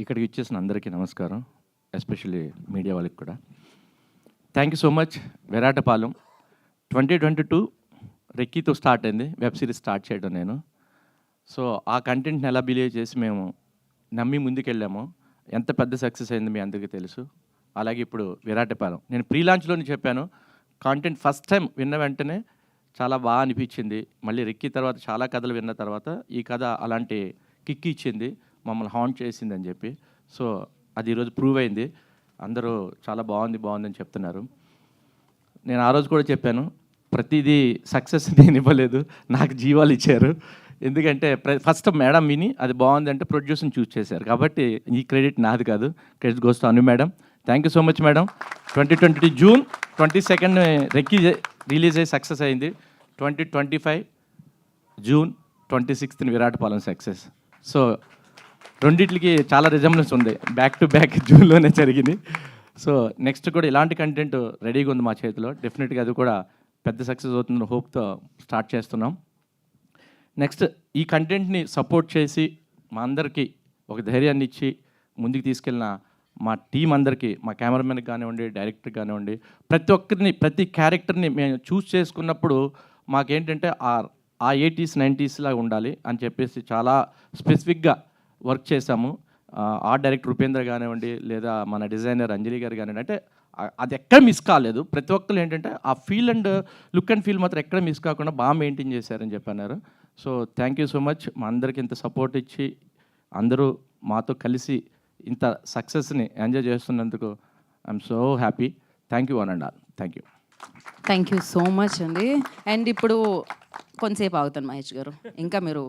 ఇక్కడికి ఇచ్చేసిన అందరికీ నమస్కారం, ఎస్పెషల్లీ మీడియా వాళ్ళకి కూడా. Thank you so much. Viratapalem 2022 రెక్కీతో స్టార్ట్ అయింది వెబ్ సిరీస్ స్టార్ట్ చేయడం నేను. సో ఆ కంటెంట్ని ఎలా బిలీవ్ చేసి మేము నమ్మి ముందుకెళ్ళామో ఎంత పెద్ద సక్సెస్ అయింది మీ అందరికీ తెలుసు. అలాగే ఇప్పుడు విరాటపాలెం నేను ప్రీ లాంచ్లోనే చెప్పాను, కాంటెంట్ ఫస్ట్ టైం విన్న వెంటనే చాలా బాగా అనిపించింది. మళ్ళీ రెక్కీ తర్వాత చాలా కథలు విన్న తర్వాత ఈ కథ అలాంటి కిక్ ఇచ్చింది, మమ్మల్ని హాంట్ చేసింది అని చెప్పి. సో అది ఈరోజు ప్రూవ్ అయింది. అందరూ చాలా బాగుందని చెప్తున్నారు. నేను ఆ రోజు కూడా చెప్పాను, ప్రతిదీ సక్సెస్ నేను ఇవ్వలేదు, నాకు జీవాలు ఇచ్చారు. ఎందుకంటే ఫస్ట్ మేడం విని అది బాగుంది అంటే ప్రొడ్యూసర్ని చూస్ చేశారు. కాబట్టి ఈ క్రెడిట్ నాది కాదు, credit goes to Anu madam. Thank you so much madam. 2022 June 22 Recce release అయ్యి సక్సెస్ అయింది. 2025 జూన్ 26 విరాటపాలెం సక్సెస్. సో రెండిట్లకి చాలా రిజంబ్లెన్స్ ఉంది, బ్యాక్ టు బ్యాక్ జూన్లోనే జరిగింది. సో నెక్స్ట్ కూడా ఇలాంటి కంటెంట్ రెడీగా ఉంది మా చేతిలో. డెఫినెట్గా అది కూడా పెద్ద సక్సెస్ అవుతుందని హోప్తో స్టార్ట్ చేస్తున్నాం. నెక్స్ట్ ఈ కంటెంట్ని సపోర్ట్ చేసి మా అందరికీ ఒక ధైర్యాన్ని ఇచ్చి ముందుకు తీసుకెళ్ళిన మా టీం అందరికీ, మా కెమెరామెన్కి కానివ్వండి, డైరెక్టర్కి కానివ్వండి, ప్రతి ఒక్కరిని ప్రతి క్యారెక్టర్ని మేము చూస్ చేసుకున్నప్పుడు మాకేంటంటే ఆ 80s 90s లాగా ఉండాలి అని చెప్పేసి చాలా స్పెసిఫిక్గా వర్క్ చేశాము. ఆర్ట్ డైరెక్టర్ ఉపేంద్ర కానివ్వండి, లేదా మన డిజైనర్ అంజలి గారు కానివ్వండి, అంటే అది ఎక్కడ మిస్ కాలేదు. ప్రతి ఒక్కరు ఏంటంటే ఆ feel and look and feel మాత్రం ఎక్కడ మిస్ కాకుండా బాగా మెయింటైన్ చేశారని చెప్పన్నారు. So thank you so much. మా అందరికి ఇంత సపోర్ట్ ఇచ్చి అందరూ మాతో కలిసి ఇంత సక్సెస్ని ఎంజాయ్ చేస్తున్నందుకు I'm so happy. Thank you one and all. Thank you. Thank you so much అండి. అండ్ ఇప్పుడు కొంతసేపు ఆగుతాను మహేష్ గారు, ఇంకా మీరు